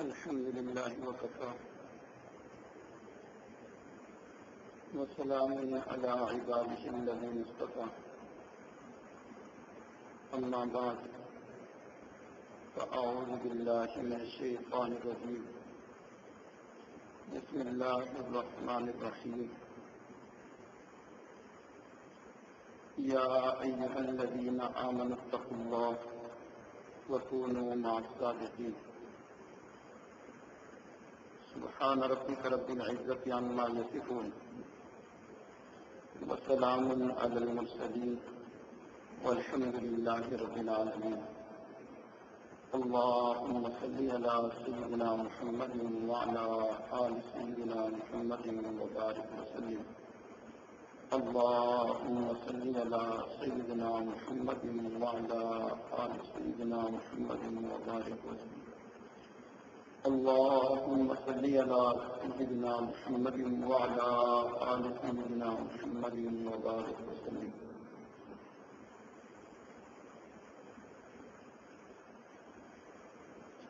الحمد لله وكفى وسلام على عباده الذين اصطفى أما بعد فأعوذ بالله من الشيطان الرجيم بسم الله الرحمن الرحيم يا أيها الذين آمنوا اتقوا الله وكونوا مع الصادقين سبحان ربك رب العزة عما يصفون وسلام على المرسلين والحمد لله رب العالمين اللهم صل على سيدنا محمد وعلى آل سيدنا محمد وبارك وسلم اللهم صل على سيدنا محمد وعلى آل سيدنا محمد وبارك وسلم اللهم صل على سيدنا محمد وعلى آل سيدنا محمد وبارك وسلم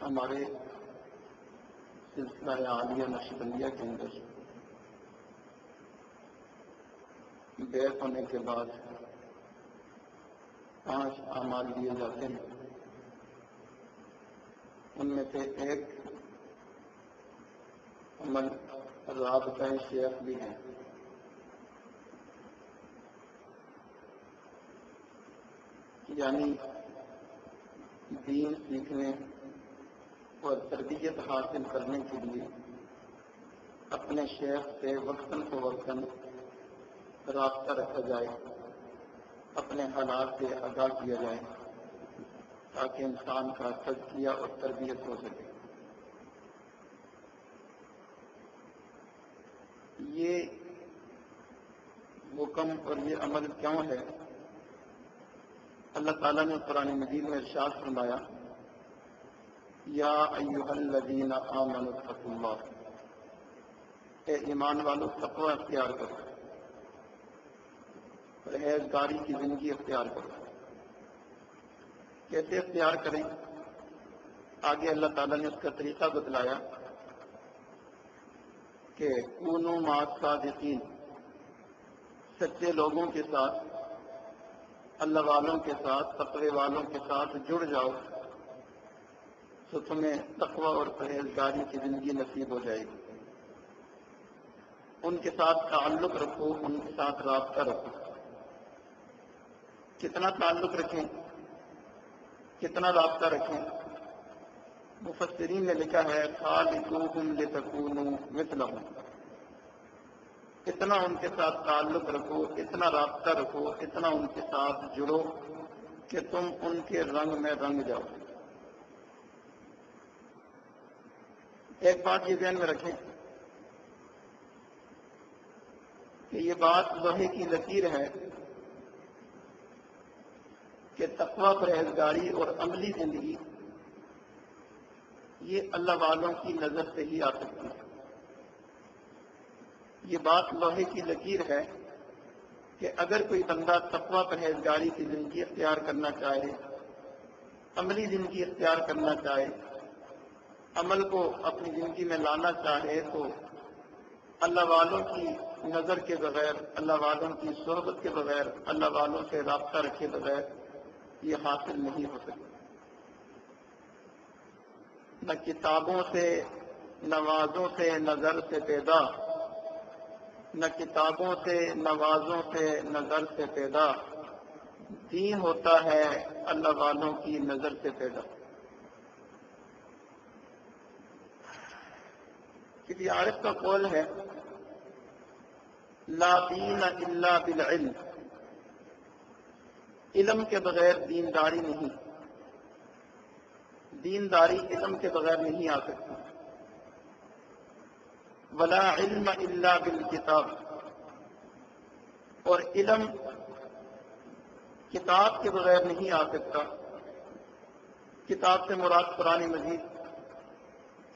ہمارے سلسلہ عالیہ نقشبندیہ کے اندر بیعت ہونے کے بعد 5 اعمال دیے جاتے ہیں. ان میں سے ایک عمل رابطہ شیخ بھی ہے. یعنی دین سیکھنے اور تربیت حاصل کرنے کے لیے اپنے شیخ سے وقتاً فوقتاً رابطہ رکھا جائے، اپنے حالات سے آگاہ کیا جائے تاکہ انسان کا تزکیہ اور تربیت ہو سکے. یہ حکم اور یہ عمل کیوں ہے؟ اللہ تعالیٰ نے قرآن مجید میں ارشاد فرمایا یا ایھا الذین آمنوا اتقوا اللہ، اے ایمان والو تقوی اختیار کرو، پرہیزگاری کی زندگی اختیار کرو. کیسے اختیار کریں؟ آگے اللہ تعالیٰ نے اس کا طریقہ بتلایا کہ کونوا مع الصادقین، سچے لوگوں کے ساتھ، اللہ والوں کے ساتھ، تقوی والوں کے ساتھ جڑ جاؤ تو تمہیں تقوی اور پرہیزگاری کی زندگی نصیب ہو جائے گی. ان کے ساتھ تعلق رکھو، ان کے ساتھ رابطہ رکھو. کتنا تعلق رکھیں، کتنا رابطہ رکھیں؟ مفسرین نے لکھا ہے خالقوہم لتکونوا مثلہم، اتنا ان کے ساتھ تعلق رکھو، اتنا رابطہ رکھو، اتنا ان کے ساتھ جڑو کہ تم ان کے رنگ میں رنگ جاؤ. ایک بات یہ ذہن میں رکھیں کہ یہ بات لوہے کی لکیر ہے کہ تقوی، پرہیزگاری اور عملی زندگی یہ اللہ والوں کی نظر سے ہی آ سکتی ہے. یہ بات لوہے کی لکیر ہے کہ اگر کوئی بندہ تقوی، پرہیزگاری کی زندگی اختیار کرنا چاہے، عملی زندگی اختیار کرنا چاہے، عمل کو اپنی زندگی میں لانا چاہے تو اللہ والوں کی نظر کے بغیر، اللہ والوں کی صحبت کے بغیر، اللہ والوں سے رابطہ رکھے بغیر یہ حاصل نہیں ہو سکتا. نہ کتابوں سے، نوازوں سے، نظر سے پیدا، نہ کتابوں سے، نوازوں سے، نظر سے پیدا، دین ہوتا ہے اللہ والوں کی نظر سے پیدا. کسی عارف کا قول ہے لا دین الا بالعلم، علم کے بغیر دینداری نہیں، دینداری علم کے بغیر نہیں آ سکتی. ولا علم الا بالکتاب، اور علم کتاب کے بغیر نہیں آ سکتا. کتاب سے مراد قرآن مجید،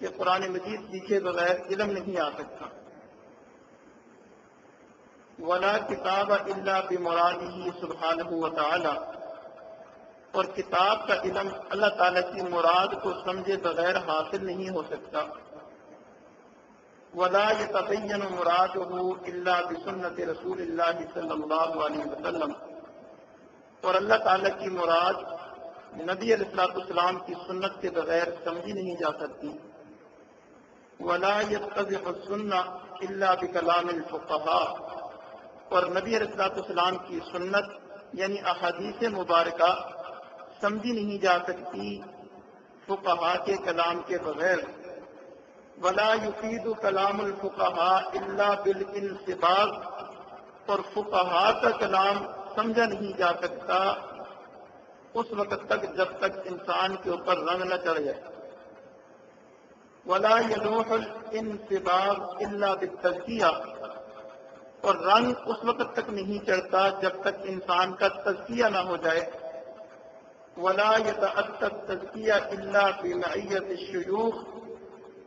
کہ قرآن مجید سیکھے بغیر علم نہیں آ سکتا. ولا کتاب الا بمرادہ سبحانہ وتعالی، اور کتاب کا علم اللہ تعالیٰ کی مراد کو سمجھے بغیر حاصل نہیں ہو سکتا. ولا يتبين مراده الا بسنت رسول اللہ صلی اللہ علیہ وسلم، اور اللہ تعالیٰ کی مراد نبی علیہ السلام کی سنت کے بغیر سمجھی نہیں جا سکتی. ولا يتبع السنة الا بكلام الفقهاء، اور نبی علیہ السلام کی سنت یعنی احادیث مبارکہ سمجھی نہیں جا سکتی فقہاء کے کلام کے بغیر. ولا يفيد كلام الفقهاء الا بالانسباغ، اور فقہاء کا کلام سمجھا نہیں جا سکتا اس وقت تک جب تک انسان کے اوپر رنگ نہ چڑھ جائے. ولا يلوح الانسباغ الا بالتزکیہ، اور رنگ اس وقت تک نہیں چڑھتا جب تک انسان کا تزکیہ نہ ہو جائے. ولا يتأتى التزکیہ الا بمعیت الشیوخ،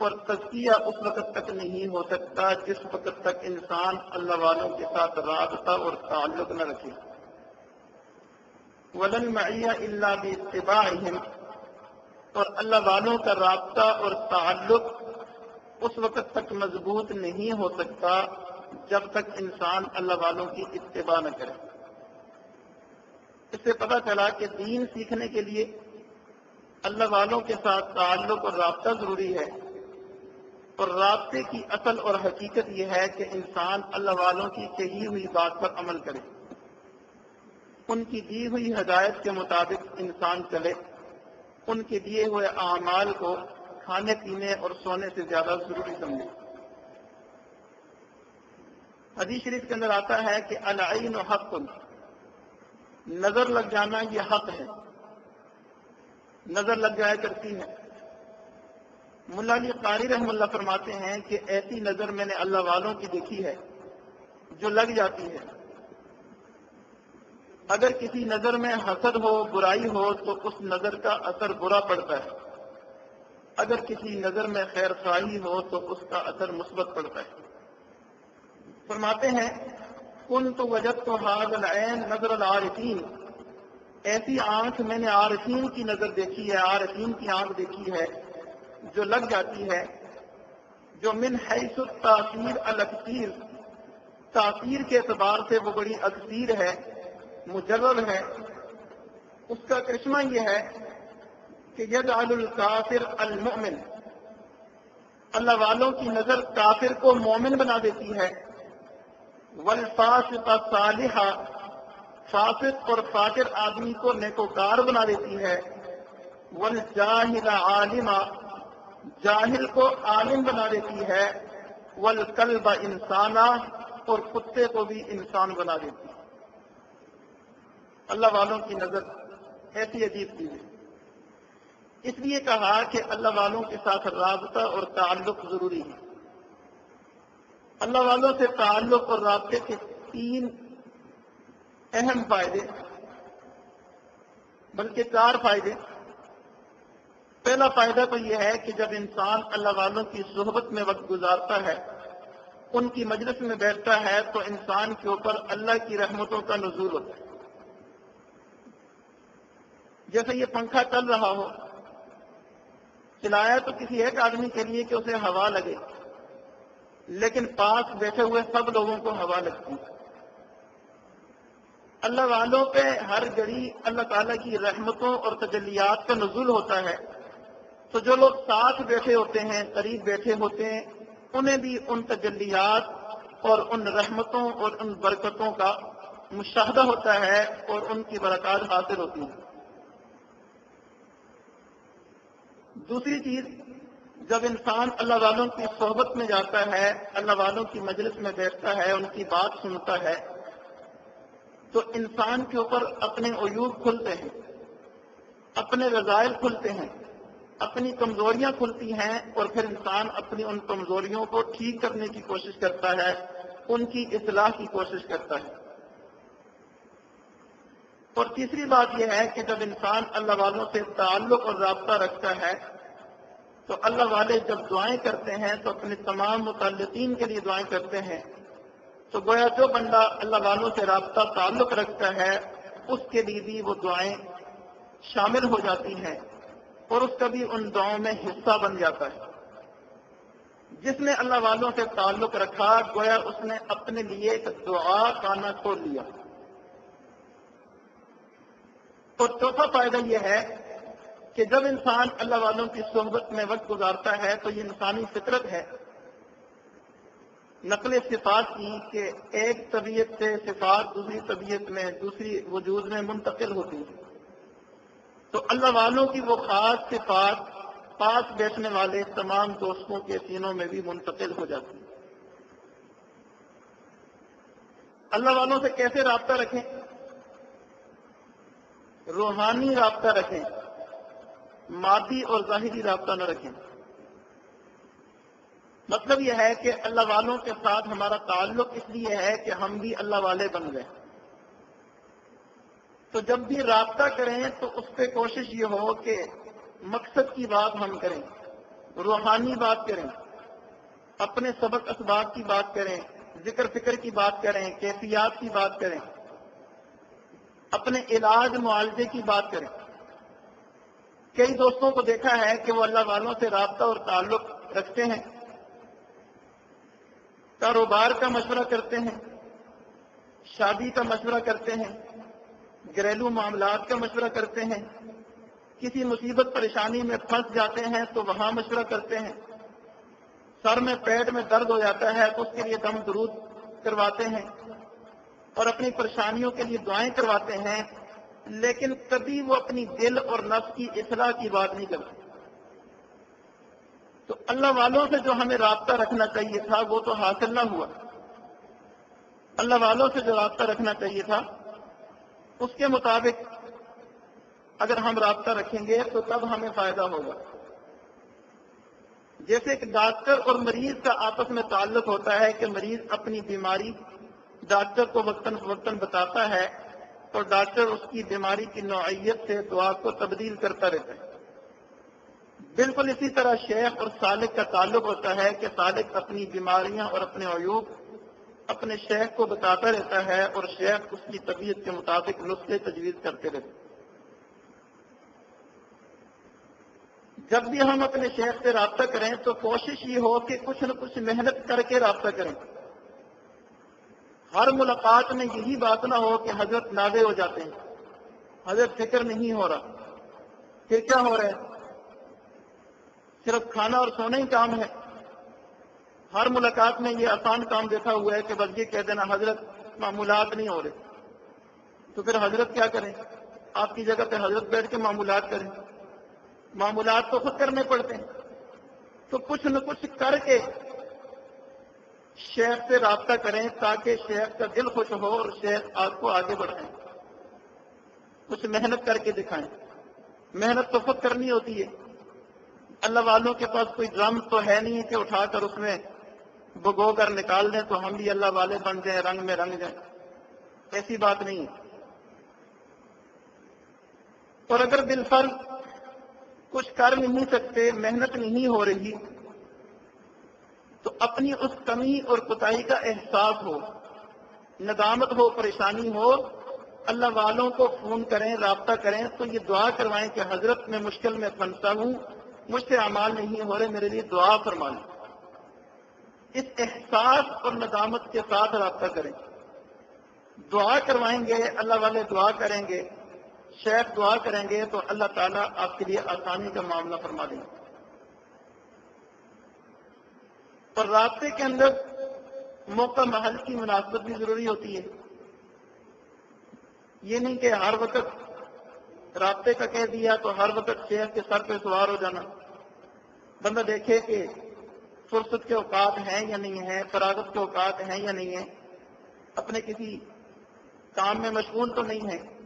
اور تزکیہ اس وقت تک نہیں ہو سکتا جس وقت تک انسان اللہ والوں کے ساتھ رابطہ اور تعلق نہ رکھے. ولا المعیہ الا باتباعہم، اور اللہ والوں کا رابطہ اور تعلق اس وقت تک مضبوط نہیں ہو سکتا جب تک انسان اللہ والوں کی اتباع نہ کرے. اس سے پتہ چلا کہ دین سیکھنے کے لیے اللہ والوں کے ساتھ تعلق اور رابطہ ضروری ہے، اور رابطے کی اصل اور حقیقت یہ ہے کہ انسان اللہ والوں کی کہی ہوئی بات پر عمل کرے، ان کی دی ہوئی ہدایت کے مطابق انسان چلے، ان کے دیے ہوئے اعمال کو کھانے پینے اور سونے سے زیادہ ضروری سمجھے. حدیث شریف کے اندر آتا ہے کہ العین حق، نظر لگ جانا یہ حق ہے، نظر لگ جایا کرتی ہے. ملا علی قاری رحم اللہ فرماتے ہیں کہ ایسی نظر میں نے اللہ والوں کی دیکھی ہے جو لگ جاتی ہے. اگر کسی نظر میں حسد ہو، برائی ہو، تو اس نظر کا اثر برا پڑتا ہے. اگر کسی نظر میں خیر خواہی ہو تو اس کا اثر مثبت پڑتا ہے. فرماتے ہیں کنت وجدت هذا العین نظر العارفین، ایسی آنکھ میں نے عارفین کی نظر دیکھی ہے، عارفین کی آنکھ دیکھی ہے جو لگ جاتی ہے، جو من حیث التاثیر الاکثیر، تاثیر کے اعتبار سے وہ بڑی اکثیر ہے، مجرب ہے. اس کا کرشمہ یہ ہے کہ یجعل الکافر المؤمن، اللہ والوں کی نظر کافر کو مومن بنا دیتی ہے. والفاسق صالحا، فاسق اور فاجر آدمی کو نیکوکار بنا دیتی ہے. والجاہل عالما، جاہل کو عالم بنا دیتی ہے. والکلب انسانا، اور کتے کو بھی انسان بنا دیتی ہے. اللہ والوں کی نظر ایسی عجیب چیز ہے. اس لیے کہا کہ اللہ والوں کے ساتھ رابطہ اور تعلق ضروری ہے. اللہ والوں سے تعلق اور رابطے کے 3 اہم فائدے، بلکہ 4 فائدے. پہلا فائدہ تو یہ ہے کہ جب انسان اللہ والوں کی صحبت میں وقت گزارتا ہے، ان کی مجلس میں بیٹھتا ہے، تو انسان کے اوپر اللہ کی رحمتوں کا نزول ہوتا ہے. جیسے یہ پنکھا چل رہا ہو، چلایا تو کسی ایک آدمی کے لیے کہ اسے ہوا لگے، لیکن پاس بیٹھے ہوئے سب لوگوں کو ہوا لگتی ہے. اللہ والوں پہ ہر گھڑی اللہ تعالیٰ کی رحمتوں اور تجلیات کا نزول ہوتا ہے. تو جو لوگ ساتھ بیٹھے ہوتے ہیں، قریب بیٹھے ہوتے ہیں، انہیں بھی ان تجلیات اور ان رحمتوں اور ان برکتوں کا مشاہدہ ہوتا ہے اور ان کی برکات حاصل ہوتی ہیں. دوسری چیز، جب انسان اللہ والوں کی صحبت میں جاتا ہے، اللہ والوں کی مجلس میں بیٹھتا ہے، ان کی بات سنتا ہے، تو انسان کے اوپر اپنے عیوب کھلتے ہیں، اپنے رذائل کھلتے ہیں، اپنی کمزوریاں کھلتی ہیں، اور پھر انسان اپنی ان کمزوریوں کو ٹھیک کرنے کی کوشش کرتا ہے، ان کی اصلاح کی کوشش کرتا ہے. اور تیسری بات یہ ہے کہ جب انسان اللہ والوں سے تعلق اور رابطہ رکھتا ہے تو اللہ والے جب دعائیں کرتے ہیں تو اپنے تمام متعلقین کے لیے دعائیں کرتے ہیں. تو گویا جو بندہ اللہ والوں سے رابطہ تعلق رکھتا ہے اس کے لیے بھی وہ دعائیں شامل ہو جاتی ہیں اور اس کا بھی ان دعاؤں میں حصہ بن جاتا ہے۔ جس نے اللہ والوں سے تعلق رکھا گویا اس نے اپنے لیے ایک دعا خانہ کھول لیا۔ اور چوتھا فائدہ یہ ہے کہ جب انسان اللہ والوں کی صحبت میں وقت گزارتا ہے تو یہ انسانی فطرت ہے نقل صفات کی کہ ایک طبیعت سے صفات دوسری طبیعت میں دوسری وجود میں منتقل ہوتی ہے۔ تو اللہ والوں کی وہ خاص صفات پاس بیٹھنے والے تمام دوستوں کے سینوں میں بھی منتقل ہو جاتی ہے۔ اللہ والوں سے کیسے رابطہ رکھیں؟ روحانی رابطہ رکھیں، مادی اور ظاہری رابطہ نہ رکھیں۔ مطلب یہ ہے کہ اللہ والوں کے ساتھ ہمارا تعلق اس لیے ہے کہ ہم بھی اللہ والے بن گئے۔ تو جب بھی رابطہ کریں تو اس پہ کوشش یہ ہو کہ مقصد کی بات ہم کریں، روحانی بات کریں، اپنے سبق اسباب کی بات کریں، ذکر فکر کی بات کریں، کیفیات کی بات کریں، اپنے علاج معالجے کی بات کریں۔ کئی دوستوں کو دیکھا ہے کہ وہ اللہ والوں سے رابطہ اور تعلق رکھتے ہیں، کاروبار کا مشورہ کرتے ہیں، شادی کا مشورہ کرتے ہیں، گھریلو معاملات کا مشورہ کرتے ہیں، کسی مصیبت پریشانی میں پھنس جاتے ہیں تو وہاں مشورہ کرتے ہیں، سر میں پیٹ میں درد ہو جاتا ہے تو اس کے لیے دم درود کرواتے ہیں اور اپنی پریشانیوں کے لیے دعائیں کرواتے ہیں، لیکن کبھی وہ اپنی دل اور نفس کی اصلاح کی بات نہیں کرتے۔ تو اللہ والوں سے جو ہمیں رابطہ رکھنا چاہیے تھا وہ تو حاصل نہ ہوا۔ اللہ والوں سے جو رابطہ رکھنا چاہیے تھا اس کے مطابق اگر ہم رابطہ رکھیں گے تو تب ہمیں فائدہ ہوگا۔ جیسے کہ ڈاکٹر اور مریض کا آپس میں تعلق ہوتا ہے کہ مریض اپنی بیماری ڈاکٹر کو وقتاً فوقتاً بتاتا ہے اور ڈاکٹر اس کی بیماری کی نوعیت سے دعا کو تبدیل کرتا رہتا ہے۔ بالکل اسی طرح شیخ اور سالک کا تعلق ہوتا ہے کہ سالک اپنی بیماریاں اور اپنے عیوب اپنے شیخ کو بتاتا رہتا ہے اور شیخ اس کی طبیعت کے مطابق نسخے تجویز کرتے رہتے ہیں۔ جب بھی ہم اپنے شیخ سے رابطہ کریں تو کوشش یہ ہو کہ کچھ نہ کچھ محنت کر کے رابطہ کریں۔ ہر ملاقات میں یہی بات نہ ہو کہ حضرت نازے ہو جاتے ہیں، حضرت فکر نہیں ہو رہا، پھر کیا ہو رہا ہے؟ صرف کھانا اور سونا ہی کام ہے۔ ہر ملاقات میں یہ آسان کام دیکھا ہوا ہے کہ بس یہ کہہ دینا حضرت معمولات نہیں ہو رہے، تو پھر حضرت کیا کریں؟ آپ کی جگہ پہ حضرت بیٹھ کے معمولات کریں۔ معمولات تو خود کرنے پڑتے ہیں، تو کچھ نہ کچھ کر کے شیخ سے رابطہ کریں تاکہ شیخ کا دل خوش ہو اور شیخ آپ کو آگے بڑھائیں، کچھ محنت کر کے دکھائیں۔ محنت تو خود کرنی ہوتی ہے۔ اللہ والوں کے پاس کوئی ڈرم تو ہے نہیں کہ اٹھا کر اس میں بھگو کر نکال دیں تو ہم بھی اللہ والے بن جائیں، رنگ میں رنگ جائیں، ایسی بات نہیں ہے۔ اور اگر بالفرض کچھ کر نہیں سکتے، محنت نہیں ہو رہی، تو اپنی اس کمی اور کوتاہی کا احساس ہو، ندامت ہو، پریشانی ہو، اللہ والوں کو فون کریں، رابطہ کریں تو یہ دعا کروائیں کہ حضرت میں مشکل میں پھنسا ہوں، مجھ سے اعمال نہیں ہو رہے، میرے لیے دعا فرما لیں۔ اس احساس اور ندامت کے ساتھ رابطہ کریں۔ دعا کروائیں گے، اللہ والے دعا کریں گے، شیخ دعا کریں گے تو اللہ تعالیٰ آپ کے لیے آسانی کا معاملہ فرما دیں گے۔ اور رابطے کے اندر موقع محل کی مناسبت بھی ضروری ہوتی ہے۔ یہ نہیں کہ ہر وقت رابطے کا کہہ دیا تو ہر وقت شیخ کے سر پہ سوار ہو جانا۔ بندہ دیکھے کہ فرصت کے اوقات ہیں یا نہیں ہیں، فراغت کے اوقات ہیں یا نہیں ہیں، اپنے کسی کام میں مشغول تو نہیں ہے۔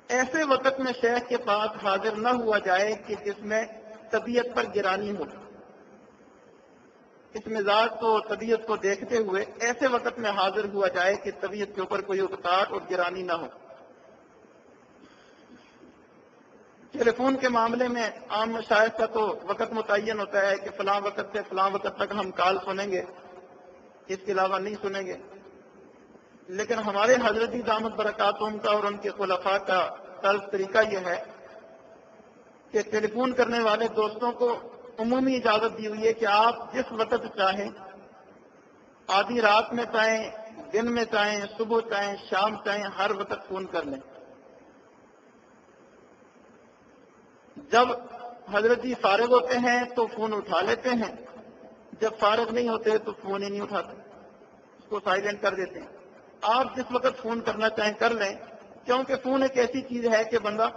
ایسے وقت میں شیخ کے پاس حاضر نہ ہوا جائے کہ جس میں طبیعت پر گرانی ہو۔ اس مزاج کو، طبیعت کو دیکھتے ہوئے ایسے وقت میں حاضر ہوا جائے کہ طبیعت کے اوپر کوئی اکتاٹ اور گرانی نہ ہو۔ ٹیلی فون کے معاملے میں عام مشائخ کا تو وقت متعین ہوتا ہے کہ فلاں وقت سے فلاں وقت تک ہم کال سنیں گے، اس کے علاوہ نہیں سنیں گے، لیکن ہمارے حضرتی دامت برکاتہم کا اور ان کے خلفاء کا طرز طریقہ یہ ہے کہ ٹیلی فون کرنے والے دوستوں کو عمومی اجازت دی ہوئی ہے کہ آپ جس وقت چاہیں، آدھی رات میں چاہیں، دن میں چاہیں، صبح چاہیں، شام چاہیں، ہر وقت فون کر لیں۔ جب حضرت جی فارغ ہوتے ہیں تو فون اٹھا لیتے ہیں، جب فارغ نہیں ہوتے تو فون ہی نہیں اٹھاتے، اس کو سائلنٹ کر دیتے ہیں۔ آپ جس وقت فون کرنا چاہیں کر لیں، کیونکہ فون ایک ایسی چیز ہے کہ بندہ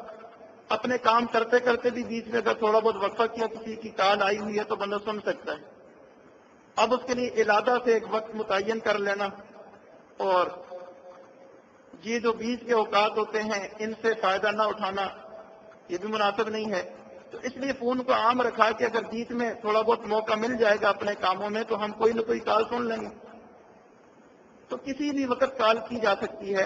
اپنے کام کرتے کرتے بھی بیچ میں اگر تھوڑا بہت وقفہ کیا، کسی کی کال آئی ہوئی ہے تو بندہ سن سکتا ہے۔ اب اس کے لیے علادہ سے ایک وقت متعین کر لینا اور یہ جو بیچ کے اوقات ہوتے ہیں ان سے فائدہ نہ اٹھانا یہ بھی مناسب نہیں ہے۔ تو اس لیے فون کو عام رکھا کہ اگر بیچ میں تھوڑا بہت موقع مل جائے گا اپنے کاموں میں تو ہم کوئی نہ کوئی کال سن لیں گے، تو کسی بھی وقت کال کی جا سکتی ہے۔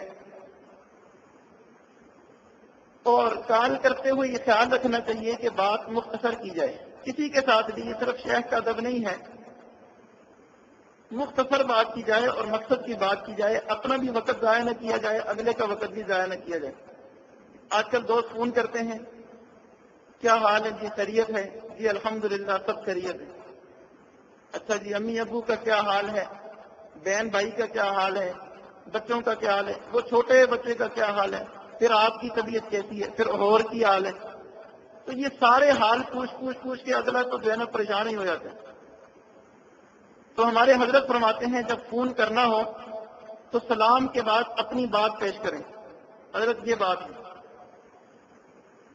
اور کال کرتے ہوئے یہ خیال رکھنا چاہیے کہ بات مختصر کی جائے، کسی کے ساتھ بھی یہ صرف شیخ کا ادب نہیں ہے، مختصر بات کی جائے اور مقصد کی بات کی جائے، اپنا بھی وقت ضائع نہ کیا جائے، اگلے کا وقت بھی ضائع نہ کیا جائے۔ آج کل دوست فون کرتے ہیں، کیا حال ہے جی، خیریت ہے جی، الحمدللہ سب خیریت ہے۔ اچھا جی، امی ابو کا کیا حال ہے، بہن بھائی کا کیا حال ہے، بچوں کا کیا حال ہے، وہ چھوٹے بچے کا کیا حال ہے، پھر آپ کی طبیعت کیسی ہے، پھر اور کی حال ہے۔ تو یہ سارے حال پوچھ کے اگلا تو جو ہے نا پریشان ہی ہو جاتا ہے۔ تو ہمارے حضرت فرماتے ہیں جب فون کرنا ہو تو سلام کے بعد اپنی بات پیش کریں۔ حضرت یہ بات ہے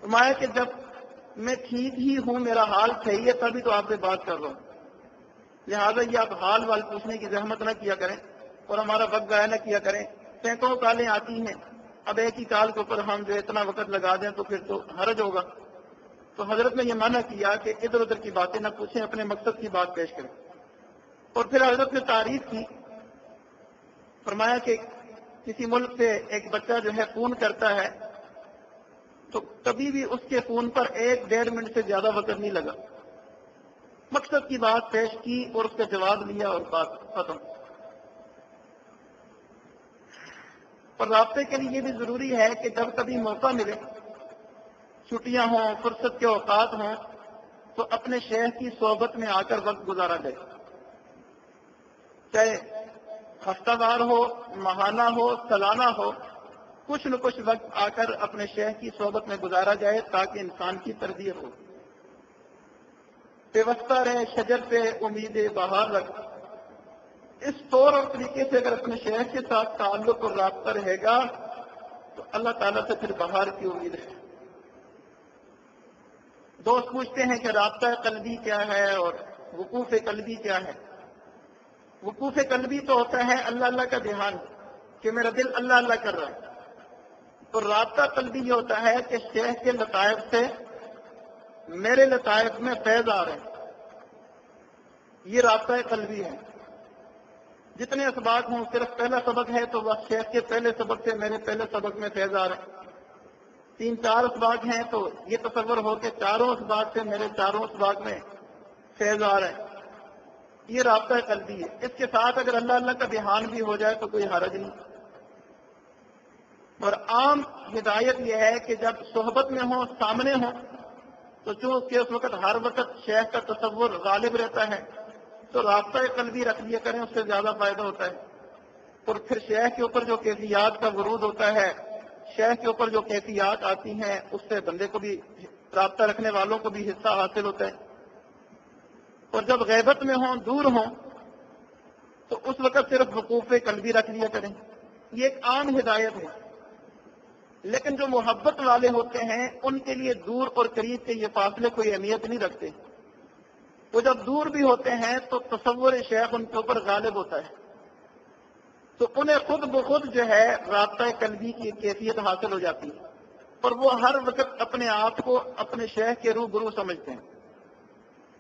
فرمایا کہ جب میں ٹھیک ہی ہوں، میرا حال صحیح ہے، تبھی تو آپ سے بات کر رہا ہوں، لہٰذا یہ آپ حال وال پوچھنے کی زحمت نہ کیا کریں اور ہمارا وقت ضائع نہ کیا کریں۔ سینکڑوں کالیں آتی ہیں، اب ایک ہی کال کے اوپر ہم جو اتنا وقت لگا دیں تو پھر تو حرج ہوگا۔ تو حضرت نے یہ منع کیا کہ ادھر ادھر کی باتیں نہ پوچھیں، اپنے مقصد کی بات پیش کریں۔ اور پھر حضرت نے تعریف کی، فرمایا کہ کسی ملک سے ایک بچہ جو ہے فون کرتا ہے تو کبھی بھی اس کے فون پر 1-1.5 منٹ سے زیادہ وقت نہیں لگا، مقصد کی بات پیش کی اور اس کا جواب لیا اور بات ختم۔ اور رابطے کے لیے یہ بھی ضروری ہے کہ جب کبھی موقع ملے، چھٹیاں ہوں، فرصت کے اوقات ہوں، تو اپنے شیخ کی صحبت میں آ کر وقت گزارا جائے، چاہے ہفتہ وار ہو، ماہانہ ہو، سالانہ ہو، کچھ نہ کچھ وقت آ کر اپنے شیخ کی صحبت میں گزارا جائے تاکہ انسان کی تربیت ہو۔ پیوستہ رہے شجر پہ امید بہار رکھ، اس طور اور طریقے سے اگر اپنے شیخ کے ساتھ تعلق اور رابطہ رہے گا تو اللہ تعالیٰ سے پھر بہار کی امید ہے۔ دوست پوچھتے ہیں کہ رابطہ قلبی کیا ہے اور وقوف قلبی کیا ہے؟ وقوف قلبی تو ہوتا ہے اللہ اللہ کا دھیان، کہ میرا دل اللہ اللہ کر رہا ہے، اور رابطہ قلبی یہ ہوتا ہے کہ شیخ کے لطائف سے میرے لطائف میں فیض آ رہے ہیں، یہ رابطہ قلبی ہے۔ جتنے اسباق ہوں، صرف پہلا سبق ہے تو وہ شیخ کے پہلے سبق سے میرے پہلے سبق میں فیض آ رہے ہیں، 3-4 اسباق ہیں تو یہ تصور ہو کہ چاروں اسباق سے میرے چاروں اسباق میں فیض آ رہے ہیں، یہ رابطہ قلبی ہے۔ اس کے ساتھ اگر اللہ اللہ کا دھیان بھی ہو جائے تو کوئی حرج نہیں۔ اور عام ہدایت یہ ہے کہ جب صحبت میں ہوں، سامنے ہوں، تو چونکہ اس وقت ہر وقت شیخ کا تصور غالب رہتا ہے تو رابطہ قلبی رکھ لیا کریں، اس سے زیادہ فائدہ ہوتا ہے۔ اور پھر شیخ کے اوپر جو کیفیات کا ورود ہوتا ہے، شیخ کے اوپر جو کیفیات آتی ہیں، اس سے بندے کو بھی، رابطہ رکھنے والوں کو بھی حصہ حاصل ہوتا ہے۔ اور جب غیبت میں ہوں، دور ہوں، تو اس وقت صرف وقوف قلبی رکھ لیا کریں، یہ ایک عام ہدایت ہے۔ لیکن جو محبت والے ہوتے ہیں ان کے لیے دور اور قریب کے یہ فاصلے کوئی اہمیت نہیں رکھتے، وہ جب دور بھی ہوتے ہیں تو تصور شیخ ان کے اوپر غالب ہوتا ہے، تو انہیں خود بخود جو ہے رابطہ قلبی کی کیفیت حاصل ہو جاتی ہے، اور وہ ہر وقت اپنے آپ کو اپنے شیخ کے روبرو سمجھتے ہیں۔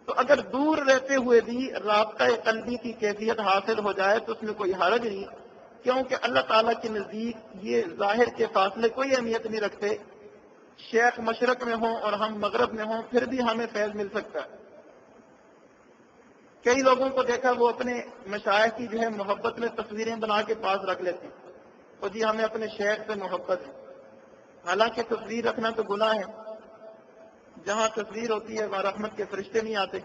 تو اگر دور رہتے ہوئے بھی رابطہ قلبی کی کیفیت حاصل ہو جائے تو اس میں کوئی حرج نہیں، کیونکہ اللہ تعالیٰ کے نزدیک یہ ظاہر کے فاصلے کوئی اہمیت نہیں رکھتے، شیخ مشرق میں ہوں اور ہم مغرب میں ہوں پھر بھی ہمیں فیض مل سکتا ہے۔ کئی لوگوں کو دیکھا وہ اپنے مشائخ کی جو ہے محبت میں تصویریں بنا کے پاس رکھ لیتے ہیں، اور جی ہمیں اپنے شیخ سے محبت ہے، حالانکہ تصویر رکھنا تو گناہ ہے، جہاں تصویر ہوتی ہے وہاں رحمت کے فرشتے نہیں آتے.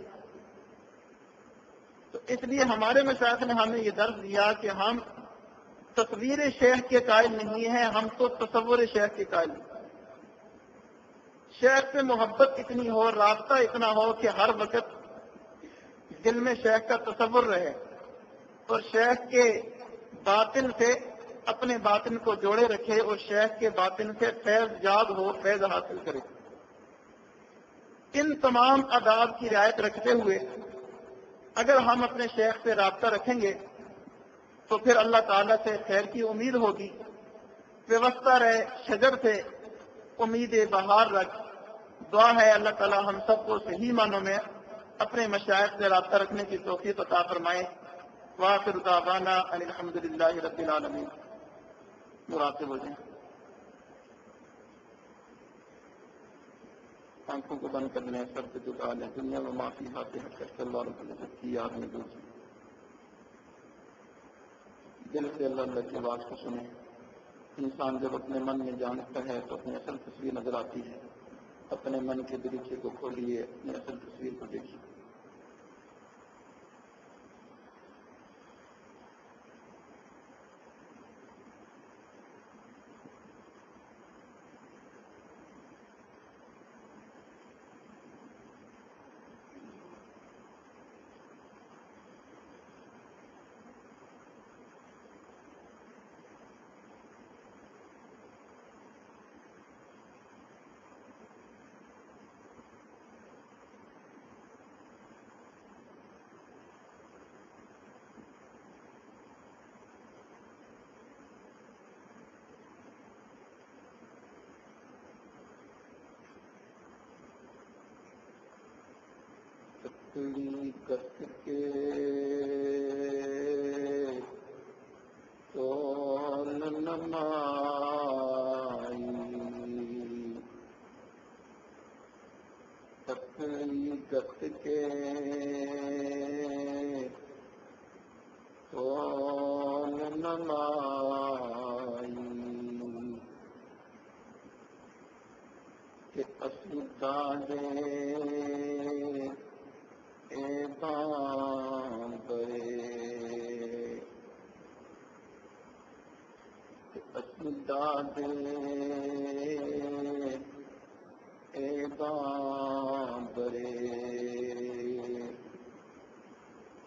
تو اس لیے ہمارے مشائخ نے ہمیں یہ درس دیا کہ ہم تصویر شیخ کے قائل نہیں ہیں، ہم تو تصور شیخ کے قائل ہیں. شیخ سے محبت اتنی ہو، رابطہ اتنا ہو کہ ہر وقت دل میں شیخ کا تصور رہے اور شیخ کے باطن سے اپنے باطن کو جوڑے رکھے اور شیخ کے باطن سے فیض یاب ہو، فیض حاصل کرے. ان تمام آداب کی رعایت رکھتے ہوئے اگر ہم اپنے شیخ سے رابطہ رکھیں گے تو پھر اللہ تعالیٰ سے خیر کی امید ہوگی. ویوستہ رہے شجر سے امید بہار رکھ. دعا ہے اللہ تعالیٰ ہم سب کو صحیح معنوں میں اپنے مشائخ سے رابطہ رکھنے کی توفیق عطا فرمائے. وآخر دعوانا ان الحمد للہ رب العالمین. مراقب ہو جائیں. آنکھوں کو بند کر لیں، سر پہ جھکا لیں. دنیا میں معافی ہاتھ حقیقت اللہ رب العزت کی یاد میں دوسری دل سے اللہ اللہ کی آواز کو سنیں. انسان جب اپنے من میں جانتا ہے تو اپنی اصل تصویر نظر آتی ہے. اپنے من کے دریچے کو کھولیے، اپنی اصل تصویر کو دیکھیے. کس کے تو نمائی حقیقت کے تو نمائی کہ اسودہ دے دادے اے بابرے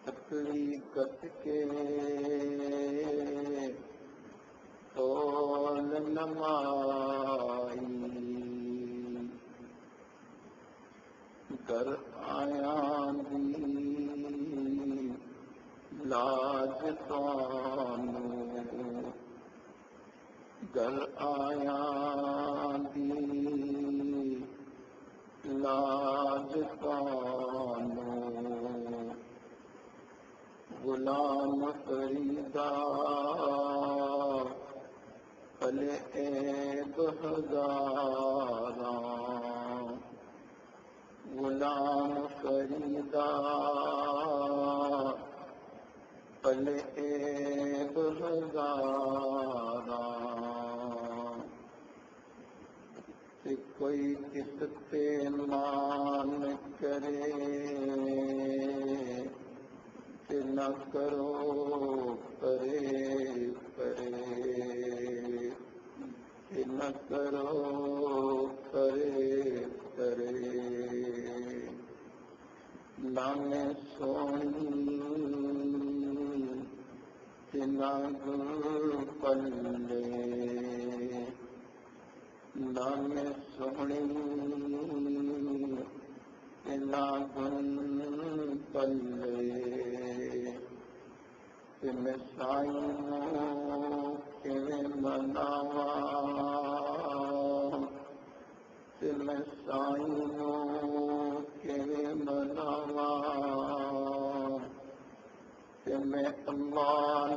حقیقت کے تول نمائی گر آیا دی لاج تانو گر آیا دی لاج تانو غلام فریدا پلے عیب ہزاراں غلام فریدا پلے عیب ہزاراں کہ کوئی کس پہ مان کرے کہ نہ کرو کرے کرے کہ نہ کرو کرے کرے نام سونی کہ نہ پلے نام سونی کہ نہ پلے کہ میں سائنوں کہ مناواں کہ میں سائنوں کہ مناواں کہ میں اللہ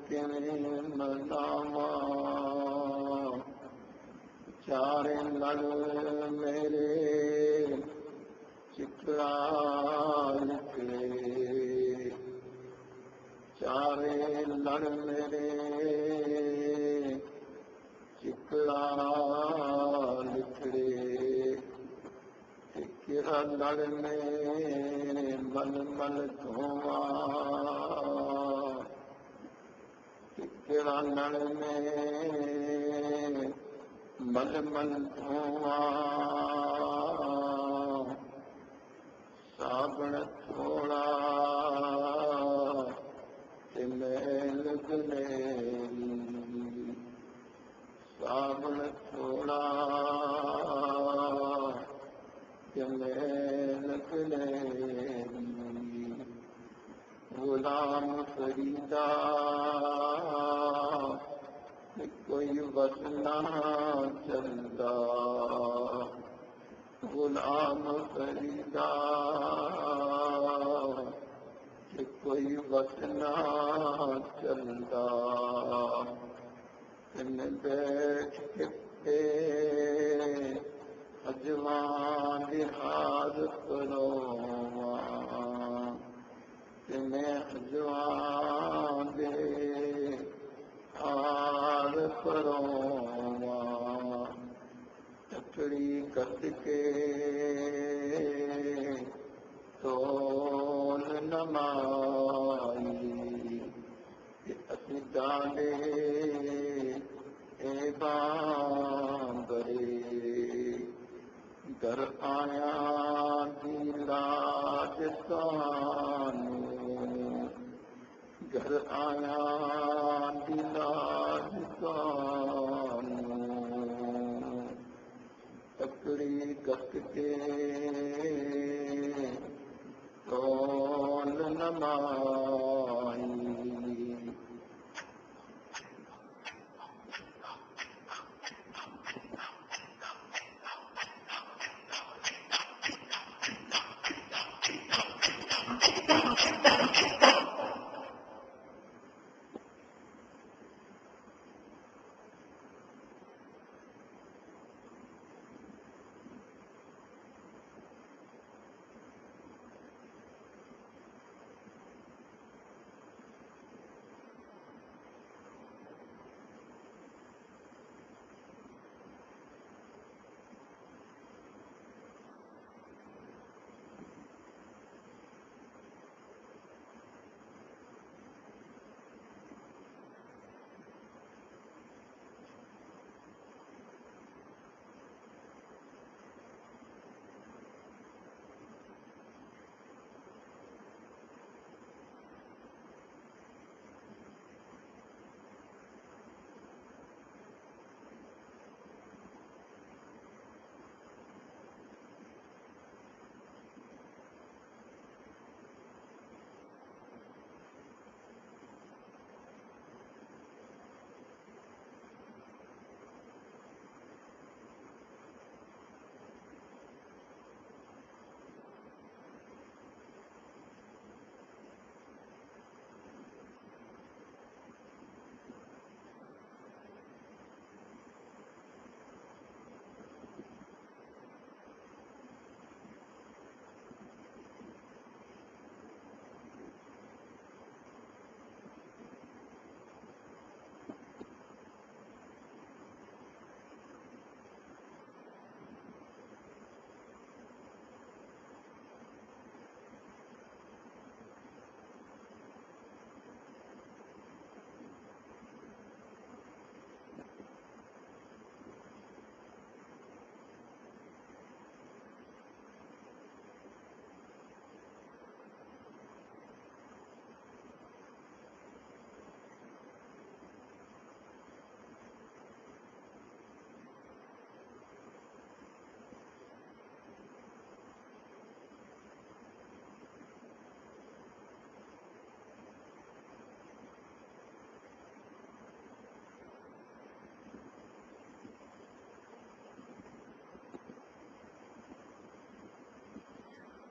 کہ مناواں چارے لڑ میرے چکلا نکلے چارے لڑ میرے چکلا نکلے تیرا لڑ میں مل مل دھواں تیرا لڑ میں مل مل دھواں صابن تھوڑا تے میل گلیری صابن تھوڑا تے میل گلیری غلام فریدا کوئی بس نہ چلتا غلام فریدا کوئی بس نہ چلتا ان بیٹھ کے اجوان لحاظ کرو میں اجوان دے آر کرو تکڑی کٹ کے تول نمائی اسی ڈالے اے بامبرے گھر آیا دی لاج سانو گھر آیا دی لاج سانو تکڑی کٹ کے تول نمائی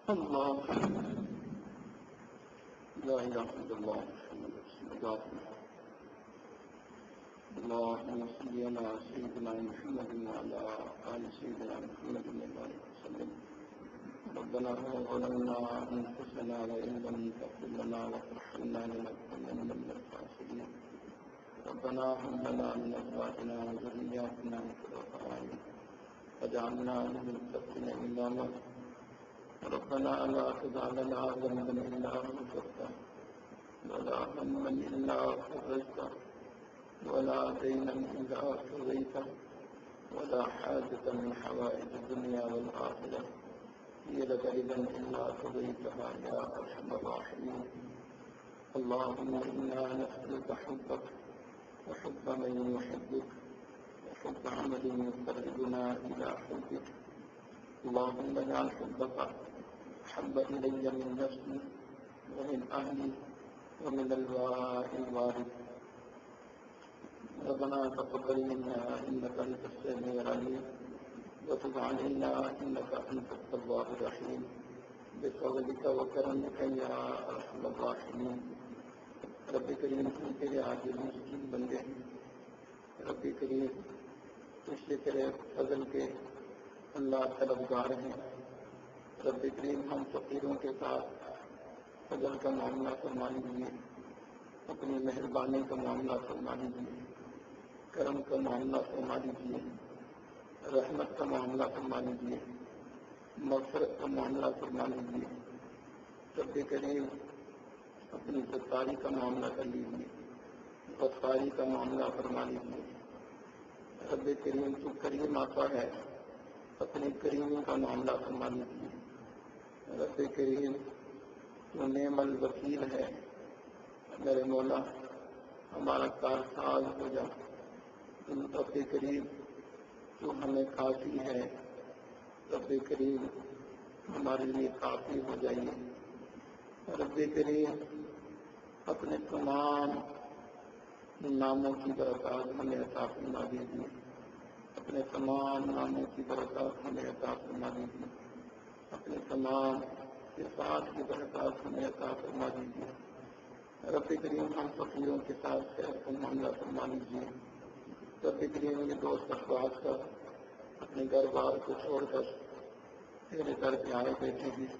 اللہ لا الہ الا اللہ اللهم صل على سيدنا محمد وعلى آل سيدنا محمد وبارك وسلم ربنا ظلمنا أنفسنا وإن لم تغفر لنا وترحمنا لنكونن من الخاسرين ربنا هب لنا من أزواجنا وذرياتنا قرة أعين واجعلنا للمتقين إماما ربنا لا تدع لنا ذنبا إلا غفرته ولا هما إلا فرجته ولا دينا إلا قضيته ولا حاجة من حوائج الدنيا والآخرة هي لك رضا إلا قضيتها يا أرحم الراحمين. اللهم إنا نسألك حبك وحب من يحبك وحب عمل يقربنا إلى حبك. اللهم اجعل حبك أحب إلي من نفسي ومن أهلي ومن الوارث الوارث. ربنا تقبل منا إنك أنت السميع العليم وتب علينا إنك أنت التواب الرحيم بفضلك وكرمك يا أرحم الراحمين. رب کریم تم تیرے عاجز مسکین بندے ہیں. رب کریم تجھ سے تیرے فضل کے اللہ طلبگار ہیں. رب کریم ہم فقیروں کے ساتھ فضل کا معاملہ فرما لیجیے, اپنی مہربانی کا معاملہ فرما لیجیے, کرم کا معاملہ فرما لیجیے, رحمت کا معاملہ فرما لیجیے, مغفرت کا معاملہ فرما لیجیے. رب کریم اپنی ستاری کا معاملہ کر لیجیے, غفاری کا معاملہ فرما لیجیے. رب کریم تو کریم آتا ہے, اپنی کریمی کا معاملہ فرما لیجیے. رب کریم تو نعم الوکیل ہے, میرے مولا ہمارا کارساز ہو جا. رب کریم تو ہمیں کافی ہے. رب کریم ہمارے لیے کافی ہو جائیے. رب کریم اپنے تمام ناموں کی برکات ہمیں عطا فرما دیجیے. اپنے تمام ناموں کی برکات ہمیں عطا فرما دیجیے. اپنے تمام صفات کی برکات ہمیں عطا فرما دیجیے. رب کریم ہم فقیروں کے ساتھ خیر کا معاملہ فرما لیجیے. رب کریم یہ دوست اخبار کر اپنے گھر بار کو چھوڑ کر تیرے در پہ آئے بیٹھے ہیں.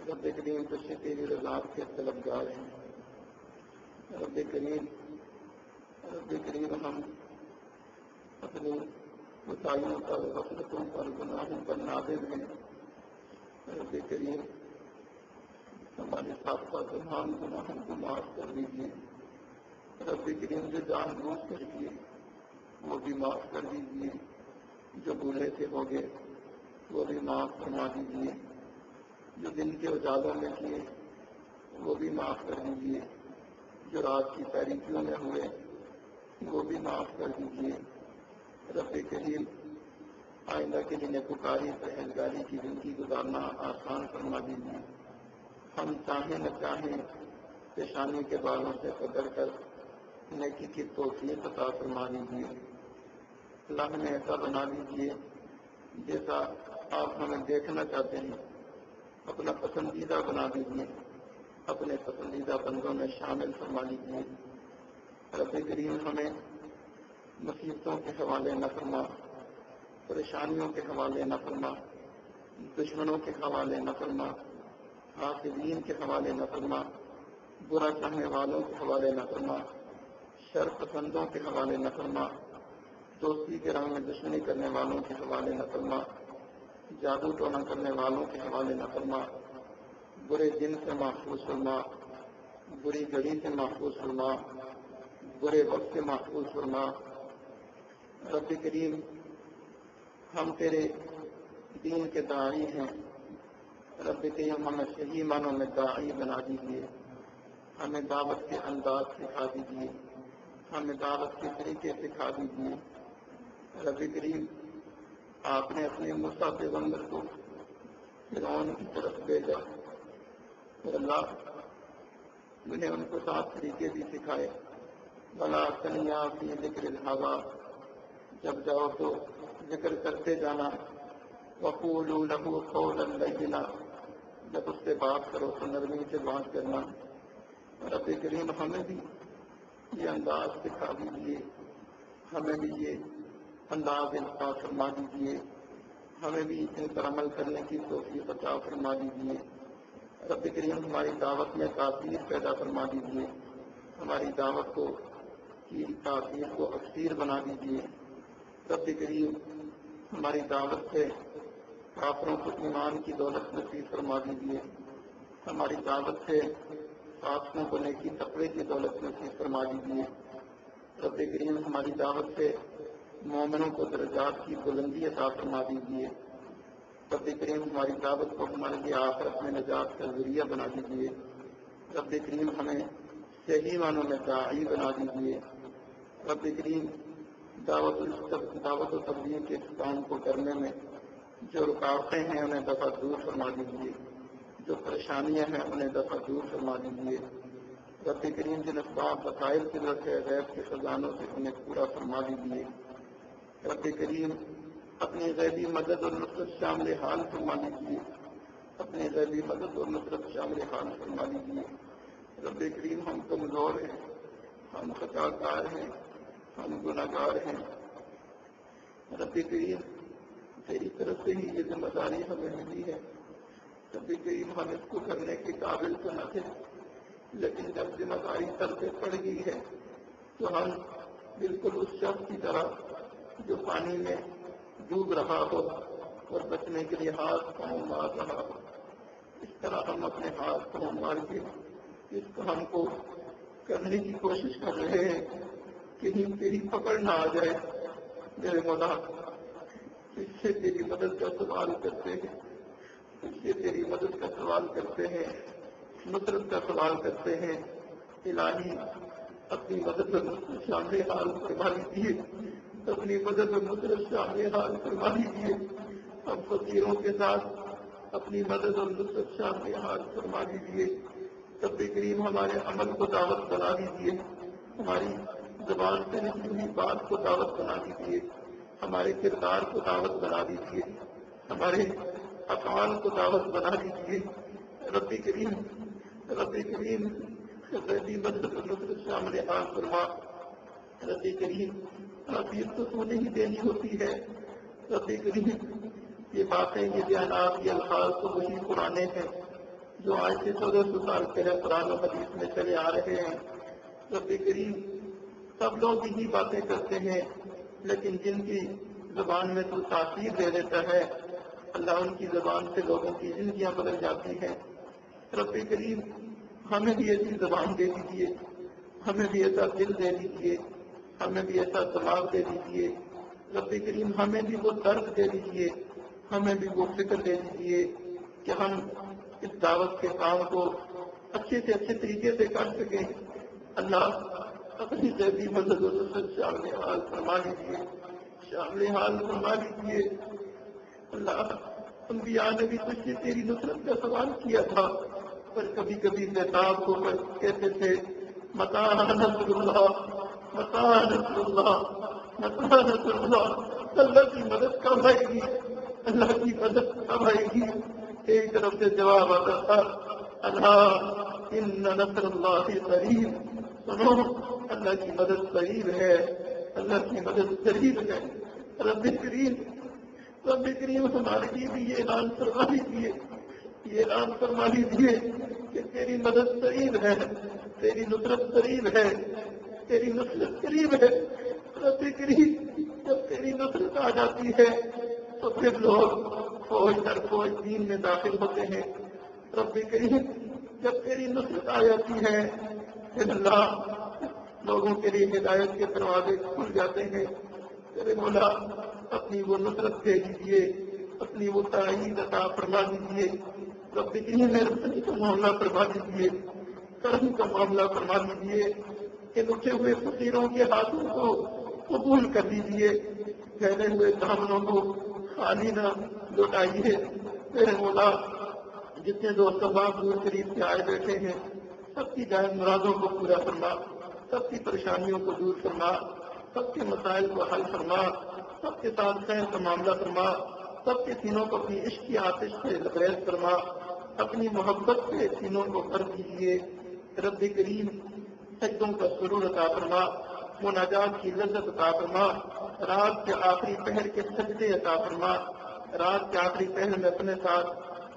رب کریم تجھ سے تیری رضا کے طلبگار ہیں. رب کریم ہم اپنی کوتاہیوں پر, غفلتوں پر, گناہوں پر نادم ہیں. رب کریم ہمارے ساتھ تمام گناہوں کو معاف کر دیجیے. رب کریم جو جان بوجھ کر کیے وہ بھی معاف کر دیجیے. جو بھولے سے ہو گئے وہ بھی معاف فرما دیجیے. جو دن کے اجالوں میں کیے وہ بھی معاف کر دیجیے. جو رات کی تاریکیوں میں ہوئے وہ بھی معاف کر دیجیے. رب کریم آئندہ کے لیے پکاری پرہیزگاری کی زندگی گزارنا آسان فرما دیجیے. ہم چاہیں نہ چاہیں پیشانی کے بالوں سے پکڑ کر نیکی کی توفیق عطا فرما دیجیے. اللہ ہمیں ایسا بنا دیجیے جیسا آپ ہمیں دیکھنا چاہتے ہیں. اپنا پسندیدہ بنا دیجیے. اپنے پسندیدہ بندوں میں شامل فرما لیجیے. رب کریم ہمیں مصیبتوں کے حوالے نہ فرما, پریشانیوں کے حوالے نہ فرما, دشمنوں کے حوالے نہ فرما, حاسدین کے حوالے نہ فرما, برا چاہنے والوں کے حوالے نہ فرما, شر پسندوں کے حوالے نہ فرما, دوستی کے راہ میں دشمنی کرنے والوں کے حوالے نہ فرما, جادو ٹونا کرنے والوں کے حوالے نہ فرما. برے دن سے محفوظ فرما, بری گھڑی سے محفوظ فرما, برے وقت سے محفوظ فرما. رب کریم ہم تیرے دین کے داعی ہیں. رب کریم ہمیں صحیح معنوں میں داعی بنا دیجیے. ہمیں دعوت کے انداز سکھا دیجیے. ہمیں دعوت کے طریقے سکھا دیجیے. رب کریم آپ نے اپنے موسیٰ پیغمبر کو فرعون کی طرف بھیجا. اللہ نے ان کو 7 طریقے بھی سکھائے. بلا تنیا فی ذکر الہوا, جب جاؤ تو ذکر کرتے جانا. وقولوا له قولا لینا, جب اس سے بات کرو تو نرمی سے بات کرنا. رب کریم ہمیں بھی یہ انداز سکھا دیجیے. ہمیں بھی یہ انداز انتخاب فرما دیجیے. ہمیں بھی ان پر عمل کرنے کی توفیق عطا فرما دیجیے. رب کریم ہماری دعوت میں تاثیر پیدا فرما دیجیے. ہماری دعوت کو کی تاثیر کو اکثیر بنا دیجیے. رب کریم ہماری دعوت سے کافروں کو ایمان کی دولت نصیب فرما دیجیے، ہماری دعوت سے فاسقوں کو نیکی تقوی کی دولت نصیب فرما دیجیے۔ رب کریم ہماری دعوت سے مومنوں کو درجات کی بلندی عطا فرما دیجیے۔ رب کریم ہماری دعوت کو ہمارے لیے آخرت میں نجات کا ذریعہ بنا دیجیے۔ رب کریم ہمیں صحیح معنوں میں داعی بنا دیجیے۔ رب کریم دعوت و تبلیغ کے کام کو کرنے میں جو رکاوٹیں ہیں انہیں دفع دور فرما دیجیے، جو پریشانیاں ہیں انہیں دفع دور فرما دیجیے۔ رب کریم جن اسباب وسائل کی ضرورت ہے غیب کے خزانوں سے انہیں پورا فرما دیجیے۔ رب کریم اپنی غیبی مدد اور نصرت شامل حال فرما دیجیے، اپنی غیبی مدد اور نصرت شامل حال فرما دیجیے۔ رب کریم ہم کمزور ہیں، ہم خطا کار ہیں، ہم گناہ گار ہیں۔ رب کریم تیری طرف سے ہی یہ ذمہ داری ہمیں ملی ہے۔ رب کریم ہم اس کو کرنے کے قابل تو نہ تھے، لیکن جب ذمہ داری سر پہ پڑ گئی ہے تو ہم بالکل اس شخص کی طرح جو پانی میں ڈوب رہا ہو اور بچنے کے لیے ہاتھ پاؤں مار رہا ہو، اس طرح ہم اپنے ہاتھ پاؤں مار کے اس کام کو کرنے کی کوشش کر رہے ہیں، کہیں تیری پکڑ نہ آ جائے۔ میرے مولا اس سے تیری مدد کا سوال کرتے ہیں، اس سے تیری مدد کا سوال کرتے ہیں، نصرت کا سوال کرتے ہیں۔ الہی اپنی مدد اور نصرت شامل حال فرما لیجیے، اپنی مدد اور نصرت شامل حال فرما لیجیے۔ ہم فقیروں کے ساتھ اپنی مدد اور نصرت شامل حال فرما لیجیے۔ رب کریم ہمارے عمل کو دعوت بنا دیجیے، ہماری زبان سے نکلی ہوئی بات کو دعوت بنا دیجیے، ہمارے کردار کو دعوت بنا دیجیے، ہمارے افعال کو دعوت بنا دیجیے۔ رب کریم غیبی مدد اور نصرت شامل حال فرما۔ رب کریم تعبیر تو تو نہیں دینی ہوتی ہے، رب کریم یہ باتیں، یہ بیانات، یہ الفاظ تو وہی پرانے ہیں جو آج سے 1400 سال پہلے قرآن و حدیث میں چلے آ رہے ہیں۔ رب کریم سب لوگ یہی باتیں کرتے ہیں، لیکن جن کی زبان میں تو تاثیر دے دیتا ہے اللہ، ان کی زبان سے لوگوں کی زندگیاں بدل جاتی ہیں۔ رب کریم ہمیں بھی ایسی زبان دے دیجیے، ہمیں بھی ایسا دل دے دیجیے، ہمیں بھی ایسا دماغ دے دیجیے۔ رب کریم ہمیں بھی وہ درد دے دیجیے، ہمیں بھی وہ فکر دے دیجیے کہ ہم اس دعوت کے کام کو اچھے سے اچھے طریقے سے کر سکیں۔ اللہ اپنی غیبی مدد و نصرت شامل حال فرما لیجیے، شامل حال فرما لیجیے۔ اللہ انبیاء نے بھی تجھ سے تیری نصرت کا سوال کیا تھا، پر کبھی کبھی بےتاب ہو کر کہتے تھے متی نصر اللہ، متی نصر اللہ، متی نصر اللہ۔ اللہ کی مدد کب آئے گی؟ اللہ کی مدد کب آئے گی؟ ایک طرف سے جواب آتا تھا اللہ ان نصر اللہ قریب، سنو اللہ کی مدد قریب ہے، اللہ کی مدد قریب ہے۔ رب کریم ہمارے لیے بھی یہ اعلان فرما لیجیے، یہ اعلان فرما لیجیے کہ تیری مدد قریب ہے، تیری نصرت قریب ہے، تیری نصرت قریب ہے۔ رب کریم جب تیری نصرت آ جاتی ہے تو پھر لوگ فوج در فوج دین میں داخل ہوتے ہیں۔ رب کریم جب تیری نصرت آ جاتی ہے پھر اللہ لوگوں کے لیے ہدایت کے دروازے کھل جاتے ہیں۔ تیرے مولا اپنی وہ نصرت دے دیجیے، اپنی وہ تائید عطا فرما دیجیے۔ رب کریم مہربانی کا معاملہ فرما دیجیے، کرم کا معاملہ فرما دیجیے۔ ان اٹھے ہوئے فقیروں کے ہاتھوں کو قبول کر دیجیے، پھیلے ہوئے دامنوں کو خالی نہ لوٹائیے۔ میرے مولا جتنے دوست احباب دور قریب سے آئے بیٹھے ہیں سب کی جائز مرادوں کو پورا فرما، سب کی پریشانیوں کو دور فرما، سب کے مسائل کو حل فرما، سب کے ساتھ خیر کا معاملہ فرما، سب کے سینوں کو اپنی عشق کی آتش سے لبریز فرما، اپنی محبت سے سینوں کو بھر دیجیے۔ رب کریم سجدوں کا سرور عطا فرما، مناجات کی لذت عطا فرما، رات کے آخری پہر کے سجدے عطا فرما، رات کے آخری پہر میں اپنے ساتھ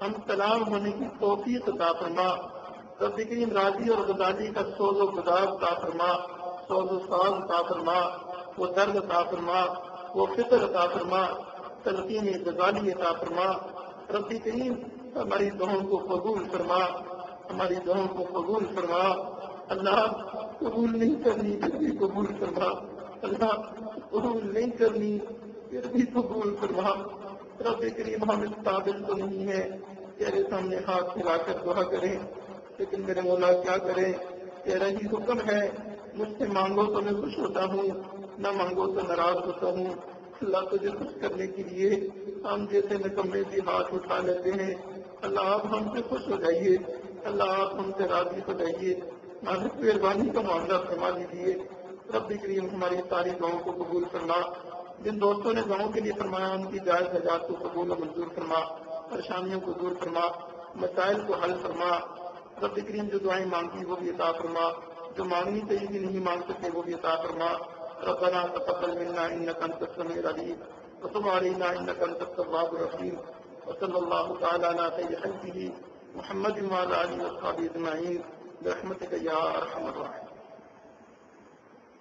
ہم سلام ہونے کی توفیق عطا فرما۔ رب کریم راضی اور غزالی کا سوز و گداز عطا فرما، سوز و ساز عطا فرما، وہ درد عطا فرما، وہ فکر عطا فرما، تلقین غزالی عطا فرما۔ رب کریم ہماری دعاؤں کو قبول فرما، ہماری دعاؤں کو قبول فرما۔ اللہ قبول نہیں کرنی پھر بھی قبول فرما، اللہ قبول نہیں کرنی پھر بھی قبول فرما۔ رب کریم ہم اس قابل تو نہیں ہے تیرے سامنے ہاتھ پھیلا کر دعا کریں، لیکن میرے مولا کیا کریں، تیرا ہی حکم ہے، مجھ سے مانگو تو میں خوش ہوتا ہوں، نہ مانگو تو ناراض ہوتا ہوں۔ اللہ تجھے خوش کرنے کے لیے ہم جیسے نکمے بھی ہاتھ اٹھا لیتے ہیں۔ اللہ آپ ہم سے خوش ہو جائیے، اللہ آپ ہم سے راضی ہو جائیے، مالک مہربانی کا معاملہ فرما دیجیے۔ رب کریم ہماری ساری دعاؤں کو قبول فرما، جن دوستوں نے دعاؤں کے لیے فرمایا ان کی جائز حاجات کو قبول و منظور فرما، پریشانیوں کو دور فرما، مسائل کو حل فرما۔ رب کریم جو دعائیں مانگی وہ بھی عطا فرما، جو مانگنی چاہیے کہ نہیں مانگ سکتے وہ بھی عطا فرما۔ ربنا تقبل منا انك انت السميع العليم وتب علينا انك انت التواب الرحيم وصلى الله تعالى على خير خلقه محمد وعلى اله وصحبه اجمعين برحمتك يا ارحم الراحمين۔